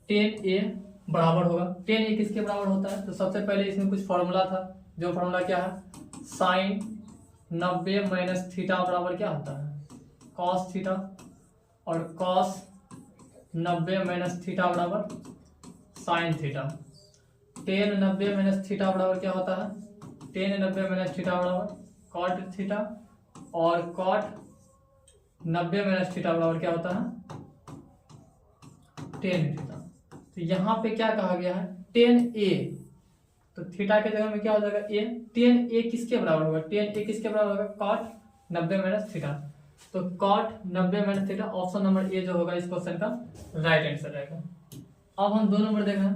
Ten ए बराबर होगा, ten ए किसके बराबर होता है? तो सबसे पहले इसमें कुछ फॉर्मूला था, जो फॉर्मूला क्या है? साइन 90 माइनस थीटा बराबर क्या होता है? कॉस थीटा, और कॉस 90 माइनस थीटा बराबर sine theta. Ten 90 minus theta बराबर क्या होता है? टेन 90 माइनस थीटा बराबर कॉट थीटा, और कॉट 90 माइनस थीटा बराबर क्या होता है? Tan theta. तो यहाँ पे क्या कहा गया है? टेन ए, तो थीटा के जगह में क्या हो जाएगा? ए। टेन ए किसके बराबर होगा? टेन ए किसके बराबर होगा? Cot 90 minus theta. तो cot 90 minus theta, option number A जो होगा इस क्वेश्चन का राइट आंसर रहेगा। अब हम 2 नंबर देख रहे हैं,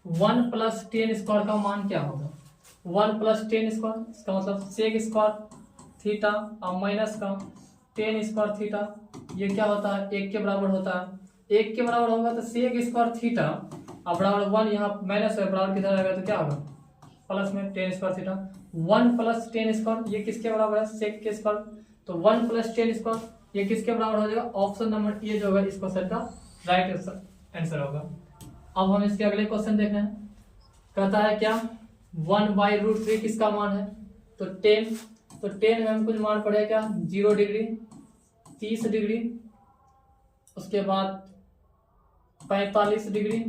1 प्लस टेन स्क्वायर का मान क्या होगा? 1 प्लस टेन स्क्वायर, इसका मतलब सेक स्क्वायर थीटा और माइनस का टेन स्क्वायर थीटा, ये क्या होता है? 1 के बराबर होता है। 1 के बराबर होगा तो सेक स्क्वायर थीटा और बराबर 1, यहाँ माइनस है, बराबर किधर आएगा तो क्या होगा? प्लस में ten square theta. 1 plus tan square ये किसके बराबर है? सेक के स्क्वायर। तो 1 प्लस टेन स्क्वायर ये किसके बराबर हो जाएगा? ऑप्शन नंबर ए जो होगा इस क्वेश्चन का राइट आंसर होगा। अब हम इसके अगले क्वेश्चन देख रहे हैं, कहता है क्या? 1/√3 किसका मान है? तो 10, तो 10 में हम कुछ मान पड़ेगा क्या? 0 डिग्री, 30 डिग्री, उसके बाद 45 डिग्री,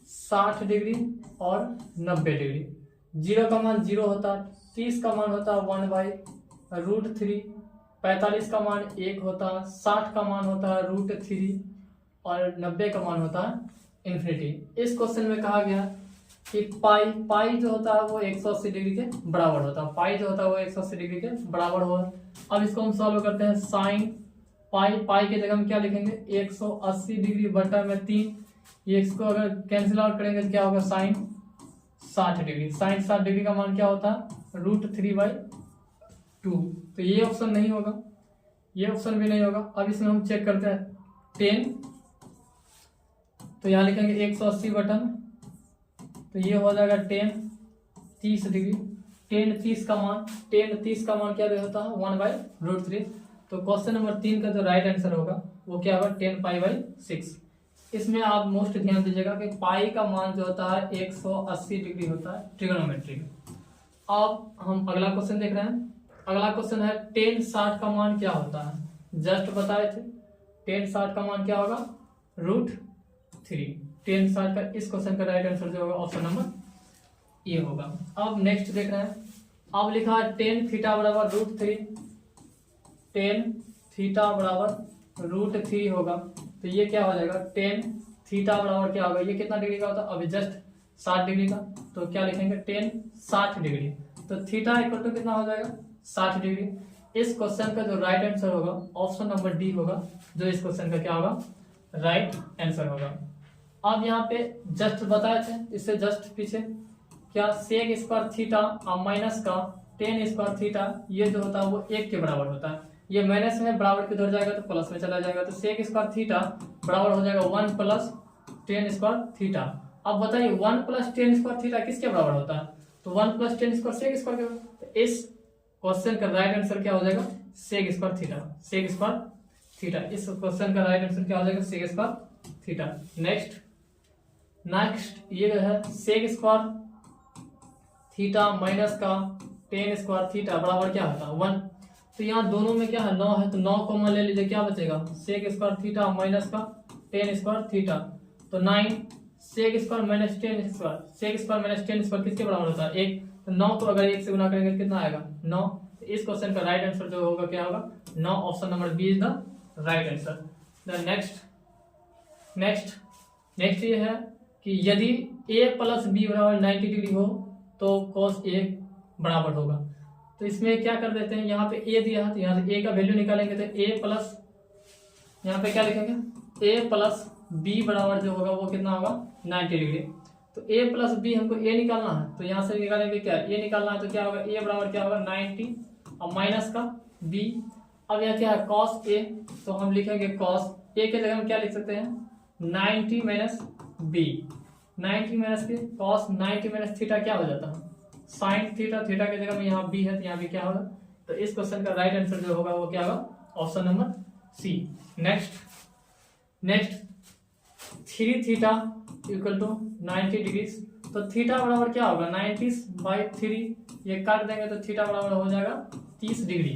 60 डिग्री और 90 डिग्री। 0 का मान 0 होता है, 30 का मान होता है 1/√3, 45 का मान 1 होता है, 60 का मान होता है √3 और 90 का मान होता है इन्फिनिटी। इस क्वेश्चन में कहा गया कि पाई जो होता है वो 180 डिग्री के बराबर होता है, पाई जो होता है वो 180 डिग्री के बराबर होगा। अब इसको हम सॉल्व करते हैं। साइन पाई के जगह हम क्या लिखेंगे? 180 डिग्री बटा में 3, ये इसको अगर कैंसिल आउट करेंगे तो क्या होगा? Sign 60 degree. साइन 60 डिग्री का मान क्या होता है? √3/2। तो ये ऑप्शन नहीं होगा, ये ऑप्शन भी नहीं होगा। अब इसमें हम चेक करते हैं 10, तो यहाँ लिखेंगे 180 बटा, तो ये हो जाएगा 10 30 डिग्री। 10 30 का मान क्या होता है? 1/√3। तो क्वेश्चन नंबर 3 का जो राइट आंसर होगा वो क्या होगा? 10π/6। इसमें आप मोस्ट ध्यान दीजिएगा कि पाई का मान जो होता है 180 डिग्री होता है ट्रिगोनोमेट्री। अब हम अगला क्वेश्चन देख रहे हैं। अगला क्वेश्चन है 10 60 का मान क्या होता है? जस्ट बताए थे 10 60 का मान क्या होगा? √3। 10 60 का इस क्वेश्चन का राइट आंसर जो होगा ऑप्शन नंबर ए होगा। अब नेक्स्ट देख रहे हैं, अब लिखा है 10 थीटा बराबर √3, 10 थीटा बराबर √3 होगा। तो ये क्या हो जाएगा? 10 थीटा बराबर क्या होगा? ये कितना डिग्री का होता है? अभी जस्ट 60 डिग्री का, तो क्या लिखेंगे? 10 60 डिग्री। तो थीटा इक्वल टू कितना हो जाएगा? 60 डिग्री। इस क्वेश्चन का जो राइट आंसर होगा ऑप्शन नंबर डी होगा, जो इस क्वेश्चन का क्या होगा? राइट आंसर होगा। अब यहाँ पे जस्ट बताए थे, इससे जस्ट पीछे क्या? सेक स्क्वायर थीटा और माइनस का टेन स्क्वायर थीटा, ये जो होता है वो 1 के बराबर होता है। ये माइनस में बराबर किधर जाएगा? तो प्लस में चला जाएगा। तो सेक स्क्वायर थीटा बराबर हो जाएगा 1 प्लस टेन स्क्वायर थीटा। अब बताइए 1 प्लस टेन स्क्वायर थीटा किसके बराबर होता है? तो 1 plus tan square sec square के बराबर। तो इस क्वेश्चन का राइट आंसर क्या हो जाएगा? Sec square theta. Sec square theta, इस क्वेश्चन का राइट आंसर क्या हो जाएगा? Sec square theta. नेक्स्ट ये जो है सेक स्क्वायर थीटा माइनस का टेन स्क्वायर थीटा बराबर क्या होता है? 1। तो यहाँ दोनों में क्या है? 9 है, तो 9 कॉमन ले लीजिए, क्या बचेगा? सेक स्क्वायर थीटा माइनस का टेन स्क्वायर थीटा, तो 9 sec square minus tan square, sec square minus tan square किसके बराबर होता है? 1। तो 9 को अगर 1 से गुना करेंगे तो कितना आएगा? 9। तो इस क्वेश्चन का राइट आंसर जो होगा क्या होगा? 9। Option number B is the right answer. Next ये है कि यदि a प्लस बी बराबर 90 डिग्री हो तो cos a बराबर होगा। तो इसमें क्या कर देते हैं, यहाँ पे a दिया है तो यहाँ से a का वैल्यू निकालेंगे तो a प्लस, यहाँ पे क्या लिखेंगे? a प्लस बी बराबर जो होगा वो कितना होगा? 90 डिग्री। तो a प्लस बी हमको a निकालना है, तो यहाँ से निकालेंगे क्या? a निकालना है तो क्या होगा? a बराबर क्या होगा? 90 और माइनस का b। अब यहाँ क्या है? cos a, तो हम लिखेंगे cos a के जगह हम क्या लिख सकते हैं? 90 minus B, 90 minus B, cos 90 minus theta क्या हो जाता है? Sine theta. थीटा के जगह में यहाँ बी है तो यहाँ भी क्या होगा? तो इस क्वेश्चन का राइट आंसर जो होगा वो क्या होगा? Option number C. Next 3 theta equal to 90 degree. तो थीटा बराबर क्या होगा 90/3, ये काट देंगे तो थीटा बराबर हो जाएगा 30 डिग्री।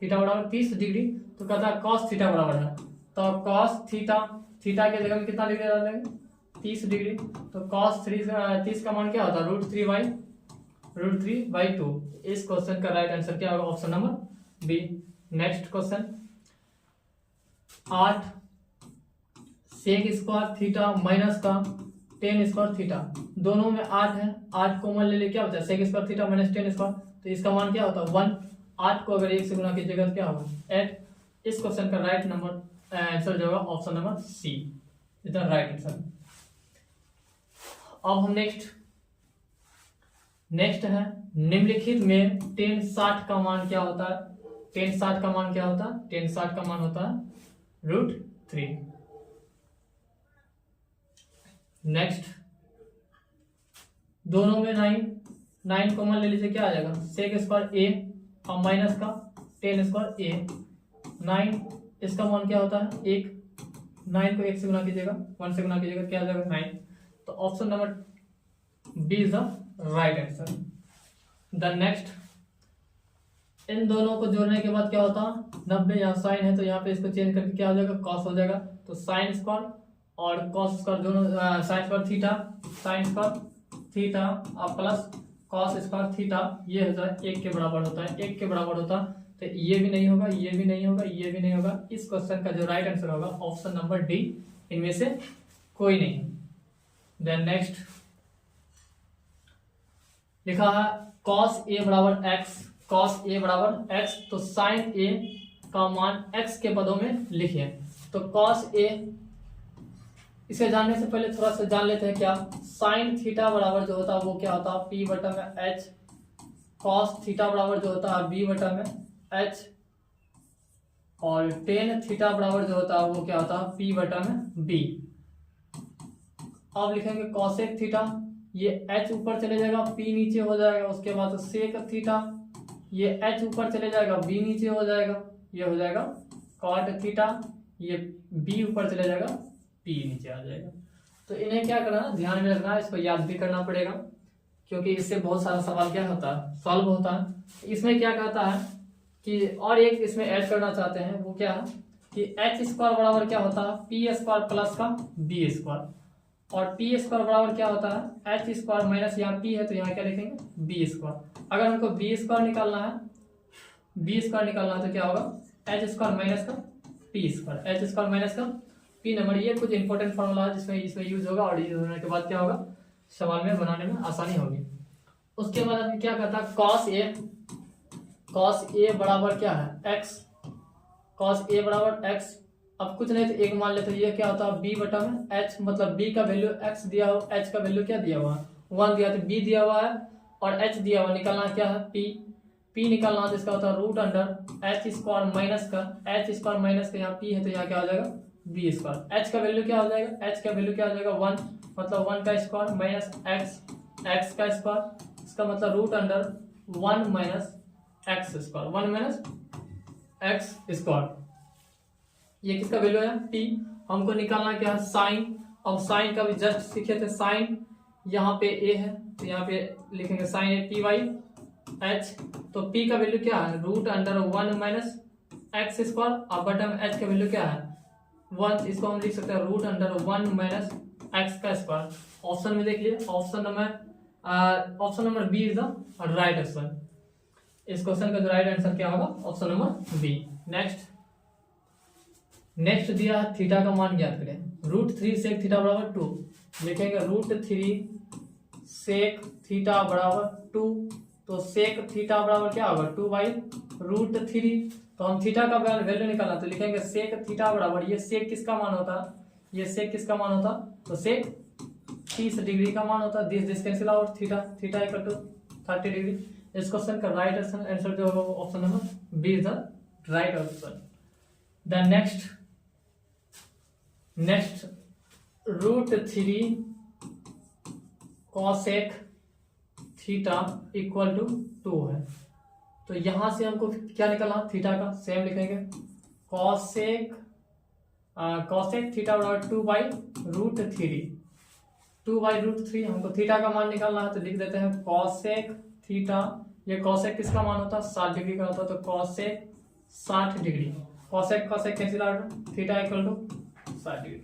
थीटा बराबर 30 डिग्री। तो कहता है कॉस थीटा बराबर है, तो कॉस थीटा, थीटा के जगह में कितना डिग्री डालेंगे 30 डिग्री। तो कॉस 30 का मान क्या होता है √3/2। इस क्वेश्चन का राइट आंसर क्या होगा option number B. Next question 8 sec square theta minus का टेन स्क्वायर थीटा, दोनों में 8 है, 8 कॉमन ले क्या होता है sec square theta minus tan square, तो इसका मान क्या होता है 1। 8 को अगर 1 से गुना कीजिएगा तो क्या होगा 8। इस क्वेश्चन का राइट नंबर आंसर जो होगा option number C is the right answer. अब हम नेक्स्ट है निम्नलिखित में टेन 60 का मान क्या होता है। टेन 60 का मान क्या होता है, टेन 60 का मान होता है √3। नेक्स्ट दोनों में 9 कॉमन ले लीजिए, क्या आ जाएगा सेक स्क्वायर ए और माइनस का टेन स्क्वायर ए। 9 इसका मान क्या होता है 1। 9 को 1 से गुना कीजिएगा, 1 से गुना कीजिएगा क्या आ जाएगा 9। तो option number B is the right answer. The next इन दोनों को जोड़ने के बाद क्या होता है 90, यहाँ साइन है तो यहाँ पे इसको चेंज करके क्या हो जाएगा कॉस हो जाएगा। तो साइन स्क्वायर और कॉस स्क्वायर दोनों sine square theta, sine square theta और प्लस कॉस स्क्वायर थीटा, ये होता है 1 के बराबर होता है, 1 के बराबर होता है। तो ये भी नहीं होगा, ये भी नहीं होगा, ये भी नहीं होगा। इस क्वेश्चन का जो राइट आंसर होगा ऑप्शन नंबर डी, इनमें से कोई नहीं। देन नेक्स्ट लिखा है कॉस ए बराबर एक्स, कॉस ए बराबर एक्स, तो साइन ए का मान एक्स के पदों में लिखिए। तो कॉस ए, इसे जानने से पहले थोड़ा सा जान लेते हैं क्या साइन थीटा बराबर जो होता है वो क्या होता है पी बटा में एच, कॉस थीटा बराबर जो होता है बी बटा में एच, और टेन थीटा बराबर जो होता है वो क्या होता है पी बटा में बी। अब लिखेंगे कॉसेक थीटा, ये एच ऊपर चले जाएगा पी नीचे हो जाएगा, उसके बाद सेक थीटा, ये एच ऊपर चले जाएगा बी नीचे हो जाएगा, ये हो जाएगा कॉट थीटा, ये बी ऊपर चले जाएगा पी नीचे आ जाएगा। तो इन्हें क्या करना ध्यान में रखना, इसको याद भी करना पड़ेगा क्योंकि इससे बहुत सारा सवाल क्या होता है सॉल्व होता है। इसमें क्या कहता है कि और एक इसमें ऐड करना चाहते हैं, वो क्या है कि एच स्क्वायर बराबर क्या होता है पी स्क्वायर प्लस का बी स्क्वायर, और पी स्क्वायर बराबर क्या होता है एच स्क्वायर माइनस यहाँ पी है तो यहाँ क्या लिखेंगे बी स्क्वायर। अगर हमको बी स्क्वायर निकालना है, बी स्क्वायर निकालना है तो क्या होगा एच स्क्वायर माइनस का P square, H square minus का पी नंबर। ये कुछ इंपॉर्टेंट फॉर्मूला है जिसमें इसमें यूज होगा, और यूज होने के बाद क्या होगा सवाल में बनाने में आसानी होगी। उसके बाद अभी क्या कहता है कॉस ए बराबर क्या है एक्स, कॉस ए बराबर एक्स। अब कुछ नहीं तो एक मान लेते, ये क्या होता है बी बटा में एच, मतलब बी का वैल्यू एक्स दिया हो, एच का वैल्यू क्या दिया हुआ है 1 दिया, तो बी दिया हुआ है और एच दिया हुआ, निकालना क्या है पी निकालना है, जिसका होता है root under H square minus का, एच स्क्वायर माइनस का यहाँ पी है तो यहाँ क्या हो जाएगा बी स्क्वायर। एच का वैल्यू क्या हो जाएगा, एच का वैल्यू क्या हो जाएगा 1, मतलब 1 का स्क्वायर माइनस एक्स का स्क्वायर, इसका मतलब root under 1 minus X square, 1 minus X square. ये किसका वैल्यू है पी। हमको निकालना क्या है साइन, अब साइन का भी जस्ट सीखे थे, साइन यहाँ पे ए है तो यहाँ पे लिखेंगे sine A P by H, तो पी का वैल्यू क्या है root under 1 minus X square, और बटा में एच का वैल्यू क्या है 1, इसको हम लिख सकते हैं रूट अंडर 1 माइनस एक्स का स्क्वायर। ऑप्शन में देख लिए option number B is the right answer. इस क्वेश्चन का जो राइट आंसर क्या होगा ऑप्शन नंबर बी। नेक्स्ट दिया है थीटा का मान ज्ञात करें। √3 सेक थीटा बराबर 2, लिखेंगे √3 सेक थीटा बराबर 2, तो सेक थीटा बराबर क्या होगा 2/√3। तो हम थीटा का वैल्यू निकालना तो लिखेंगे सेक थीटा बराबर, ये सेक किसका मान होता है, ये सेक किसका मान होता, तो सेक 30 डिग्री का मान होता है। This cancel out, theta equal to 30 degree. इस क्वेश्चन का राइट आंसर जो होगा वो option number B is the right answer. The next √3 cosec theta equal to 2 है, तो यहां से हमको क्या निकालना थीटा का, सेम लिखेंगे कॉसेक कॉसेक थीटा बराबर 2/√3। 2/√3 हमको थीटा का मान निकालना है, तो लिख देते हैं कॉसेक थीटा। ये कॉसेक किसका मान होता है? 60 डिग्री का होता है, तो cosec 60 degree. Cosec cosec cancel out, theta equal to 60 degree.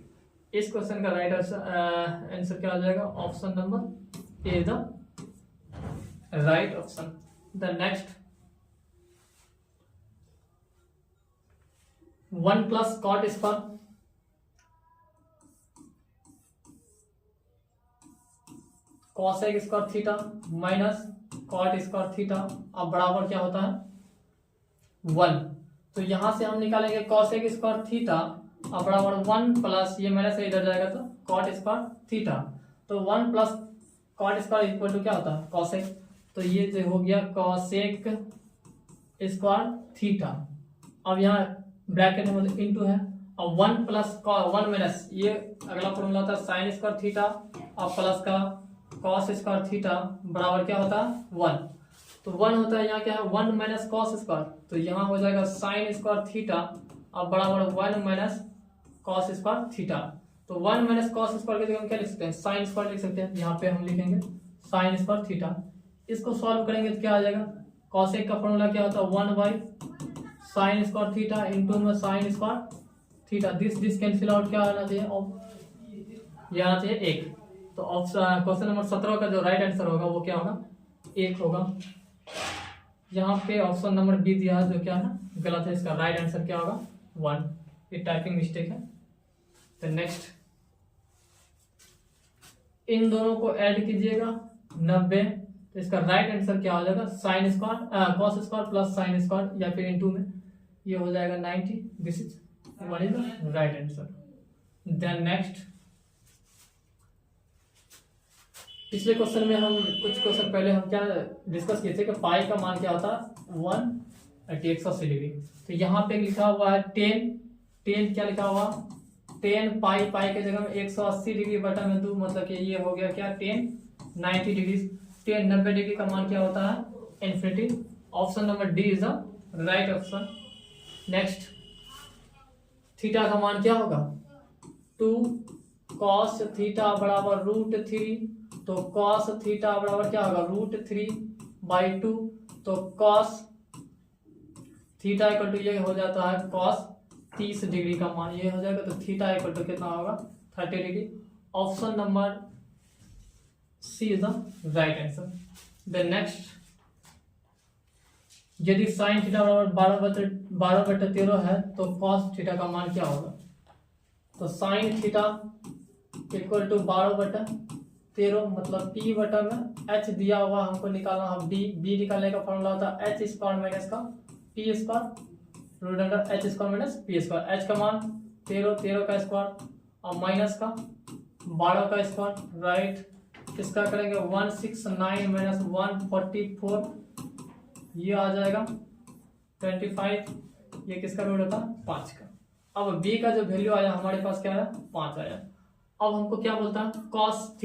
इस क्वेश्चन का राइट आंसर क्या आ जाएगा? Option number A the right option. The next 1 plus cot square cosec square theta minus cot square theta, अब बराबर क्या होता है? 1। तो यहां से हम निकालेंगे कॉसेक स्क्वायर थीटा अब बराबर 1 प्लस, ये माइनस से इधर जाएगा तो कॉट स्क्वायर थीटा, तो 1 plus cot square equal to क्या होता है? कॉसेक। तो ये जो हो गया कॉसेक स्क्वायर थीटा। अब यहाँ ब्रैकेट में मतलब इनटू है, और 1 प्लस 1 माइनस, ये अगला फॉर्मूला होता है साइन स्क्वायर थीटा और प्लस का कॉस स्क्वायर थीटा बराबर क्या होता है? 1। तो 1 होता है, यहाँ क्या है? 1 माइनस कॉस स्क्वायर, तो यहाँ हो जाएगा साइन स्क्वायर थीटा अब बराबर 1 माइनस कॉस स्क्वायर थीटा। तो 1 माइनस कॉस स्क्वायर की जगह हम क्या लिख सकते हैं? साइन स्क्वायर लिख सकते हैं। यहाँ पे हम लिखेंगे साइन स्क्वायर थीटा। इसको सॉल्व करेंगे तो क्या आ जाएगा? कॉसेक का फॉर्मूला क्या होता है? 1/साइन स्क्वायर थीटा इंटू में sine square theta. This cancel out, क्या आना चाहिए? ये आना चाहिए 1। तो ऑप्शन क्वेश्चन नंबर 17 का जो राइट आंसर होगा वो क्या होगा? 1 होगा। यहाँ पे ऑप्शन नंबर बी दिया है जो क्या है? गलत है। इसका राइट आंसर क्या होगा? 1। ये टाइपिंग मिस्टेक है। तो नेक्स्ट, इन दोनों को ऐड कीजिएगा 90, तो इसका राइट आंसर क्या हो जाएगा? Sine square cos square plus sine square या फिर इनटू में ये हो जाएगा 90। This is what is the right answer. Then next, पिछले क्वेश्चन में हम कुछ क्वेश्चन पहले हम क्या डिस्कस किए थे कि पाई का मान क्या होता है? 1/180 डिग्री। तो यहाँ पे लिखा हुआ है 10 क्या लिखा हुआ? 10 पाई, पाई के जगह में 180 डिग्री बटा में 2, मतलब कि ये हो गया क्या? 10 90 डिग्री। 10 90 डिग्री का मान क्या होता है? Infinity. Option number D is the right option. Next, theta का मान क्या होगा? 2 कॉस थीटा बराबर √3, तो कॉस थीटा बराबर क्या होगा? √3/2। तो कॉस थीटा इक्वल टू ये हो जाता है कॉस 30 डिग्री का मान ये हो जाएगा, तो थीटा इक्वल टू कितना होगा? 30 degree. Option number C is the right answer. Then next, यदि साइन थीटा बराबर 12/13 है तो कॉस थीटा का मान क्या होगा? तो साइन थीटा इक्वल टू 12/13, मतलब p बटा में h दिया हुआ हमको निकालना है b निकालने का फॉर्मूला होता है h स्क्वायर माइनस का p square root under h square minus p square. h का मान 13 का स्क्वायर और माइनस का 12 का स्क्वायर, राइट। इसका करेंगे 169 माइनस 144, ये आ जाएगा 25। ये किसका रूट होता है? 5 का। अब b का जो वैल्यू आया हमारे पास क्या आया? 5 आया। अब हमको क्या बोलता है? कॉस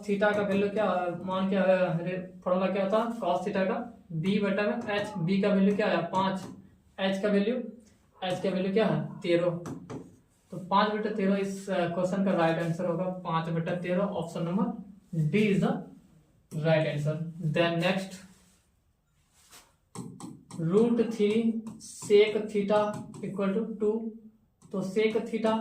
थीटा का वैल्यू क्या मान क्या है? फॉर्मूला क्या होता है कॉस थीटा का? b बटा में h। b का वैल्यू क्या आया? 5। h का वैल्यू क्या है? 13। तो 5/13 इस क्वेश्चन का राइट आंसर होगा। 5/13 option number D is the right answer. Then next, √3 sec theta equal to 2, तो सेक थीटा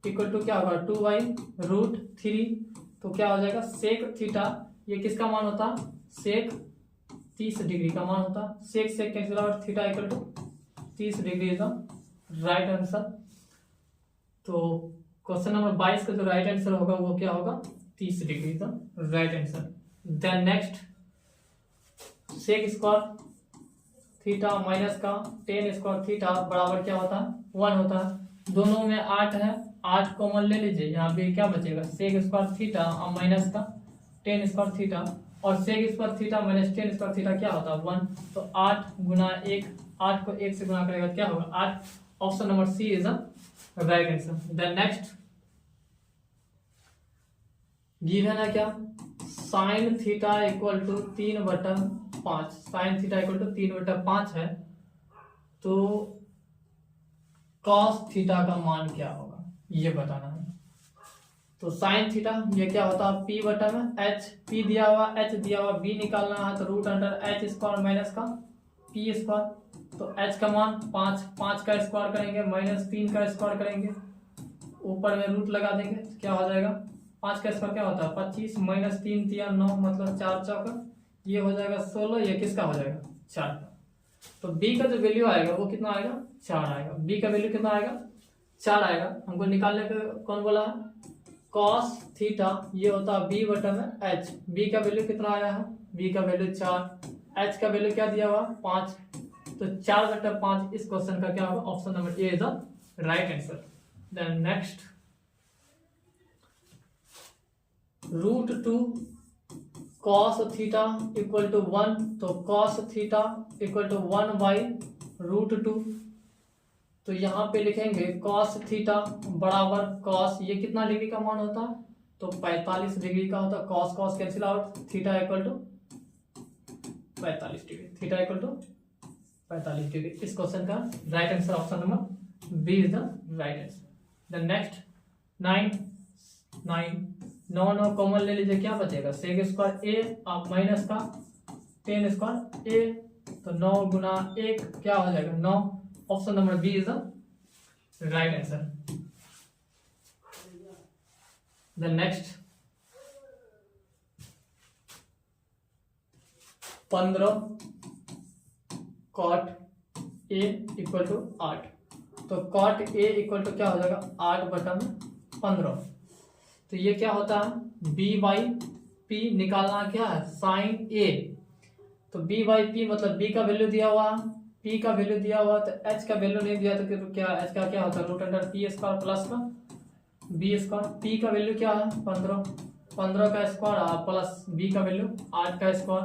इक्वल टू क्या होगा? 2/√3। तो क्या हो जाएगा? सेक थीटा, ये किसका मान होता? सेक 30 डिग्री का मान होता। Sec cancel out, theta equal to 30 degree is the right answer. तो क्वेश्चन नंबर 22 का जो राइट आंसर होगा वो क्या होगा? 30 degree is the right answer. Then next, sec square theta minus का टेन स्क्वायर थीटा बराबर क्या होता है? 1 होता है। दोनों में 8 है, 8 कॉमन ले लीजिए। यहाँ पे क्या बचेगा? सेक स्क्वायर थीटा और माइनस का टेन स्क्वायर थीटा, और sec square theta minus tan square theta क्या होता है? 1। तो 8 गुना 1, 8 को 1 से गुना करेगा क्या होगा? 8। Option number C is the right answer. Then next, given है क्या? Sine theta equal to 3/5। Sine theta equal to 3/5 है। तो कॉस थीटा का मान क्या होगा ये बताना है। तो साइन थीटा ये क्या होता है पी बटा में एच, पी दिया हुआ एच दिया हुआ, बी निकालना है तो root under H square minus का पी स्क्वायर। तो एच का मान 5, 5 का स्क्वायर करेंगे माइनस 3 का स्क्वायर करेंगे, ऊपर में रूट लगा देंगे तो क्या हो जाएगा 5 का स्क्वायर क्या होता है 25 माइनस 3 तिया 9 मतलब 4 चौका ये हो जाएगा 16, ये किसका हो जाएगा 4 का। तो b का जो वैल्यू आएगा वो कितना आएगा 4 आएगा। b का वैल्यू कितना आएगा 4 आएगा। हमको निकालने का कौन बोला है कॉस थीटा ये होता है b बटा में h। b का वैल्यू कितना आया है b का वैल्यू 4, h का वैल्यू क्या दिया हुआ 5, तो 4 बटा 5 इस क्वेश्चन का क्या होगा option number A is the right answer. Then next root 2 cos theta equal to 1, तो cos theta equal to 1 by root 2। तो यहाँ पे लिखेंगे cos थीटा बराबर cos ये कितना डिग्री का मान होता है तो 45 डिग्री का होता है। cos cos cancel out, theta equal to 45 degree, theta equal to 45 degree. इस क्वेश्चन का right answer option number B is the right answer. Then next 9 9 common ले लीजिए क्या बचेगा सेक स्क्वायर ए आप माइनस का 10 स्क्वायर ए, तो 9 गुना 1 क्या हो जाएगा 9। Option number B is the right answer. The next 15 cot a equal to 8, तो cot a इक्वल टू क्या हो जाएगा 8 बटा में 15। तो ये क्या होता है b बाई पी निकालना क्या है साइन a, तो b बाई पी मतलब b का वैल्यू दिया हुआ p का वैल्यू दिया हुआ तो h का वैल्यू नहीं दिया तो क्या h का क्या होता है root under P square plus का b स्क्वायर। p का वैल्यू क्या है 15, 15 का स्क्वायर प्लस b का वैल्यू 8 का स्क्वायर,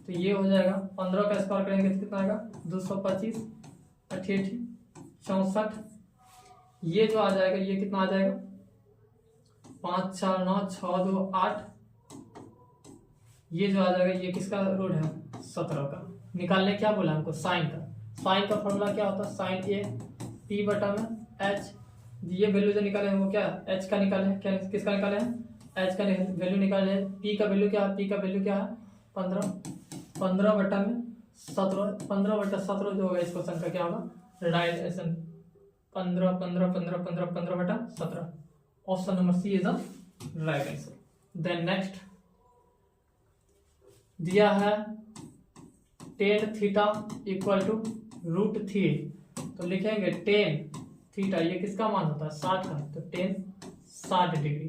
तो ये हो जाएगा 15 का स्क्वायर करेंगे तो कितना आएगा 225 88 64, ये जो आ जाएगा ये कितना आ जाएगा 5 4 9 6 2 8, ये जो आ जाएगा ये किसका रूट है 17 का। निकालने क्या बोला हमको साइन का, साइन का फॉर्मूला क्या होता है साइन ए पी बटा में एच। ये वैल्यू जो निकाले हैं वो क्या एच का निकाले हैं, क्या किसका निकाले हैं एच का वैल्यू निकाले हैं। पी का वैल्यू क्या है पी का वैल्यू क्या है 15 बटा में 17, 15 बटा 17 जो होगा इस क्वेश्चन का क्या होगा राइट आंसर 15 15 15 15 15 बटा 17। Option number C is the right answer. Then next दिया है tan theta equal to root 3, तो लिखेंगे टेन थीटा ये किसका मान होता है 60 का, तो टेन 60 डिग्री,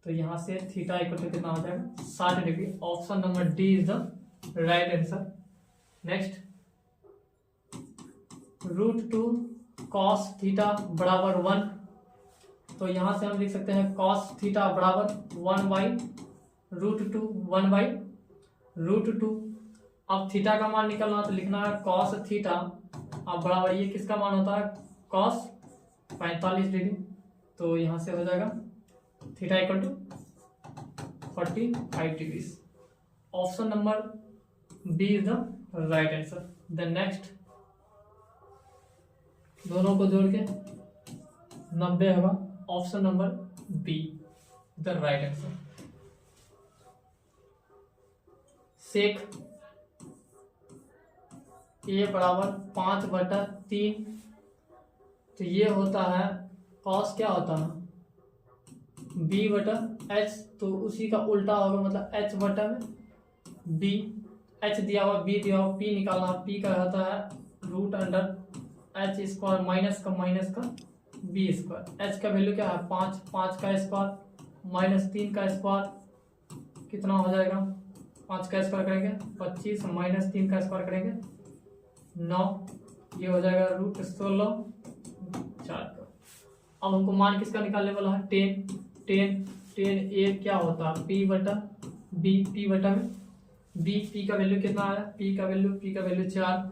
तो यहाँ से थीटा इक्वल टू कितना हो जाएगा 60 degree. Option number D is the right answer. Next root 2 cos theta बराबर 1, तो यहाँ से हम लिख सकते हैं कॉस थीटा बराबर 1 बाई रूट 2 1 बाई रूट 2। अब थीटा का मान निकलना तो लिखना है कॉस थीटा अब बराबर ये किसका मान होता है कॉस 45 डिग्री, तो यहाँ से हो जाएगा theta equal to 45 degree. Option number B is the right answer. Then next दोनों को जोड़ के 90 होगा, option number B the right answer. Sec A बराबर 5 बटा 3, तो ये होता है कॉस क्या होता है बी बटा एच, तो उसी का उल्टा होगा मतलब एच बटा में बी, एच दिया हुआ बी दिया हुआ पी निकालना, पी का होता है root under H square minus का बी स्क्वायर। एच का वैल्यू क्या है 5, 5 का स्क्वायर माइनस 3 का स्क्वायर कितना हो जाएगा 5 का स्क्वायर करेंगे 25 माइनस 3 का स्क्वायर करेंगे 9, ये हो जाएगा रूट 16 4 का। अब हमको मान किसका निकालने वाला है 10 ए क्या होता है पी बटा बी, पी बटा में बी, पी का वैल्यू कितना आया पी का वैल्यू 4,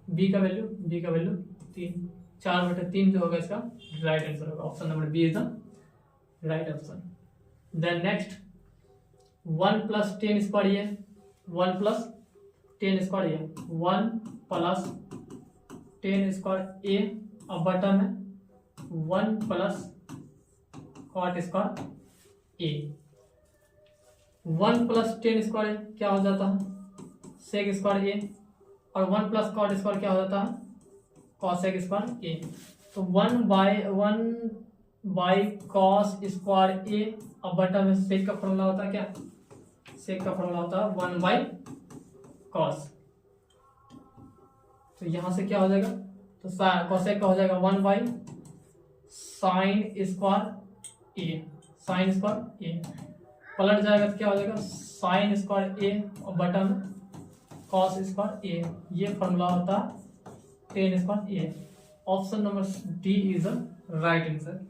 बी का वैल्यू 3, 4 बटा 3 जो होगा इसका राइट आंसर होगा। Option number B is the right option. Then next 1 plus 10 square ये 1 प्लस 10 स्क्वायर ये 1 प्लस टेन स्क्वायर ए और बटन है 1 प्लस कॉट स्क्वायर ए। 1 प्लस टेन स्क्वायर क्या हो जाता है सेक स्क्वायर ए, और 1 प्लस कॉट स्क्वायर क्या हो जाता है कॉसेक स्क्वायर ए। तो 1/1 कॉस स्क्वायर ए और बटन में सेक का फॉर्मूला होता है क्या, सेक का फॉर्मूला होता है 1/कॉस। तो यहां से क्या हो जाएगा, तो कॉसेक का हो जाएगा 1/साइन स्क्वायर ए, साइन स्क्वायर ए पलट जाएगा तो क्या हो जाएगा साइन स्क्वायर ए और बटन कॉस स्क्वायर ए। ये फॉर्मूला होता है ten square A. Option number D is the right answer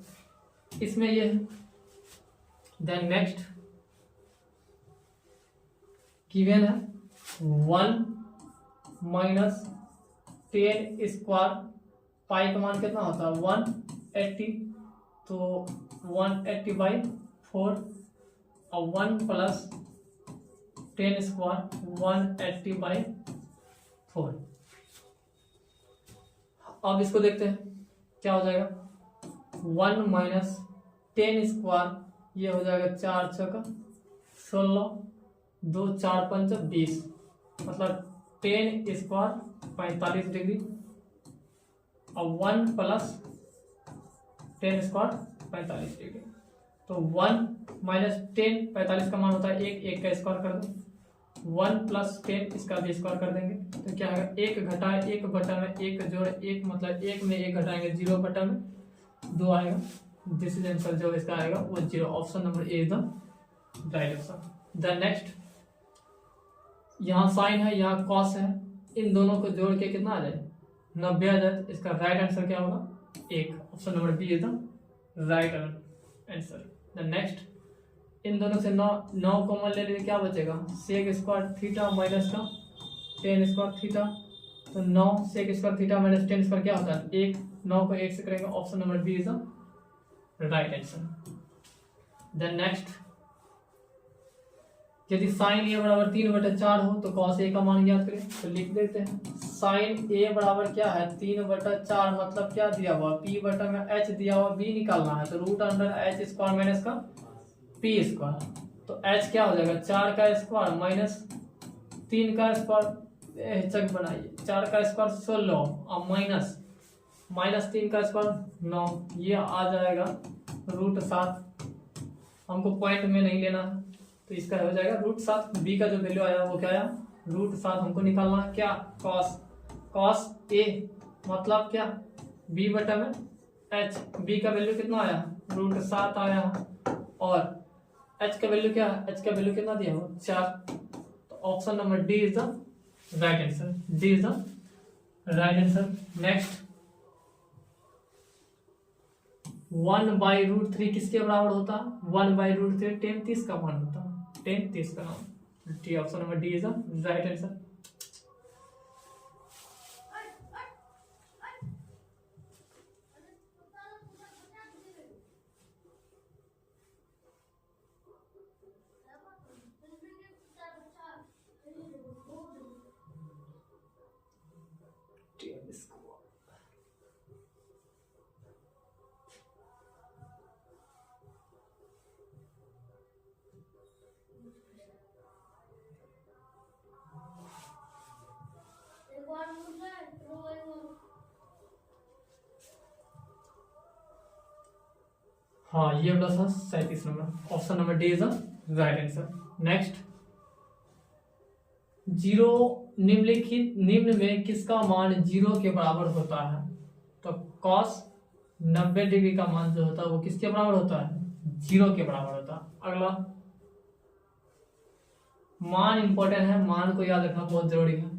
इसमें ये है। देन नेक्स्ट गिवन है 1 माइनस टेन स्क्वायर पाई का मान कितना होता है 180, तो 180/4 और 1 प्लस टेन स्क्वायर 180/4। अब इसको देखते हैं क्या हो जाएगा 1 माइनस टेन स्क्वायर ये हो जाएगा 4 छक्का 16, 2 4 5 20, मतलब टेन स्क्वायर 45 डिग्री और 1 प्लस टेन स्क्वायर 45 डिग्री। तो 1 माइनस 10 45 का मान होता है 1 का स्क्वायर कर दो, 1 प्लस 10 इसका भी स्क्वायर कर देंगे तो क्या आएगा 1 घटाए 1 बटा में 1 जोड़ 1, मतलब 1 में 1 घटाएंगे 0 बटा में 2 आएगा। दिस इज आंसर जो इसका आएगा वो 0। Option number A is the right answer. Then next यहाँ साइन है यहाँ कॉस है, इन दोनों को जोड़ के कितना आ जाए 90 आ जाए। इसका राइट आंसर क्या होगा 1। Option number B is the right answer. Then next इन दोनों से 9 कॉमन ले लीजिए क्या बचेगा सेक स्क्वायर थीटा माइनस का टेन स्क्वायर थीटा, तो 9 sec square theta minus tan square क्या होता है 1, 9 को 1 से करेंगे। Option number B is the right answer. Then next यदि साइन ए बराबर 3/4 हो तो कॉस ए का मान ज्ञात करें, तो लिख देते हैं साइन ए बराबर क्या है 3/4, मतलब क्या दिया हुआ p बटा में h दिया हुआ, b निकालना है तो root under h square minus का p स्क्वायर, तो h क्या हो जाएगा 4 का स्क्वायर माइनस 3 का स्क्वायर, चक बनाइए 4 का स्क्वायर 16 और माइनस 3 का स्क्वायर 9, ये आ जाएगा √7। हमको पॉइंट में नहीं लेना है तो इसका हो जाएगा √7। बी का जो वैल्यू आया वो क्या आया √7 हमको निकालना है क्या कॉस ए, मतलब क्या b बटा में h, b का वैल्यू कितना आया √7 आया, और h का वैल्यू क्या है, h का वैल्यू कितना दिया हो 4। तो option number D is the right answer, D is the right answer. Next 1/√3 किसके बराबर होता है 1/√3 10 का मान होता है 10 का नाम T. Option number D is the right answer. हाँ ये वाला था 37 number. Option number D is the right answer. Next 0 निम्न में किसका मान 0 के बराबर होता है, तो कॉस 90 डिग्री का मान जो होता है वो किसके बराबर होता है 0 के बराबर होता है। अगला मान इंपॉर्टेंट है, मान को याद रखना बहुत जरूरी है।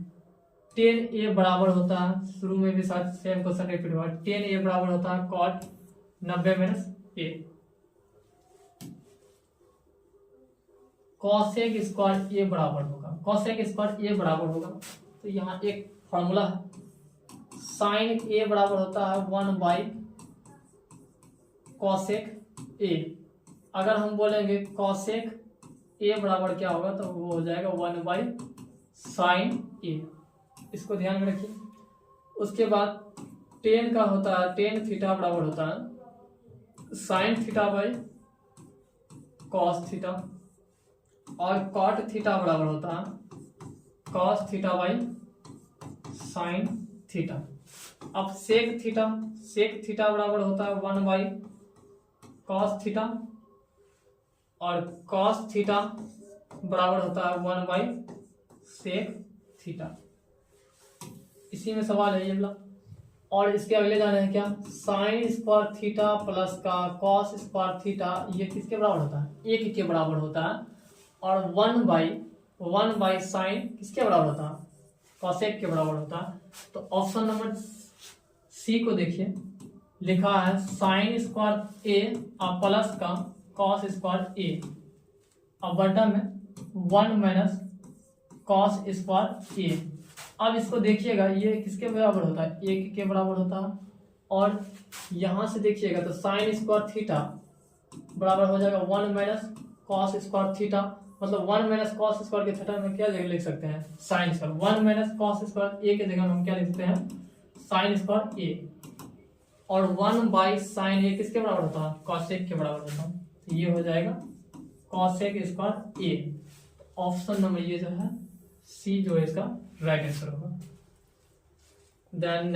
10a बराबर होता है, शुरू में भी साथ सेम क्वेश्चन रिपीट हुआ, 10a बराबर होता है cot 90 minus a। Cosec square a बराबर होगा, कॉसेक स्क्वायर a बराबर होगा, तो यहाँ एक फॉर्मूला है, साइन a बराबर होता है 1/कॉसेक a। अगर हम बोलेंगे कॉसेक a बराबर क्या होगा तो वो हो जाएगा 1/साइन a। इसको ध्यान में रखिए। उसके बाद टेन का होता है, टेन थीटा बराबर होता है sine theta by cos theta, और कॉट थीटा बराबर होता है cos theta by sine theta. अब सेक थीटा बराबर होता है 1 बाई कॉस थीटा, और कॉस थीटा बराबर होता है 1 बाई सेक थीटा। इसी में सवाल है ये वाला। और इसके अगले जाने हैं क्या, साइन स्क्वायर थीटा प्लस का कॉस स्क्वायर थीटा, ये किसके बराबर होता है, 1 के बराबर होता है। और 1 बाई साइन किसके बराबर होता है, कॉसेक के बराबर होता है। तो ऑप्शन नंबर सी को देखिए, लिखा है साइन स्क्वायर ए और प्लस का कॉस स्क्वायर ए, अब बटा में 1 माइनस कॉस स्क्वायर ए। अब इसको देखिएगा, ये किसके बराबर होता है, 1 के बराबर होता है। और यहाँ से देखिएगा तो साइन स्क्वायर थीटा बराबर हो जाएगा 1 माइनस कॉस स्क्वायर थीटा, मतलब 1 माइनस कॉस स्क्वायर के थीटा में क्या जगह लिख सकते हैं, sine square. 1 minus cos square A के जगह हम क्या लिख सकते हैं, साइन स्क्वायर ए। और 1 बाई साइन ए किसके बराबर होता है, कॉसेक के बराबर होता है। तो ये हो जाएगा कॉसेक स्क्वायर ए। ऑप्शन नंबर ये जो है सी जो है इसका राइट आंसर होगा। देन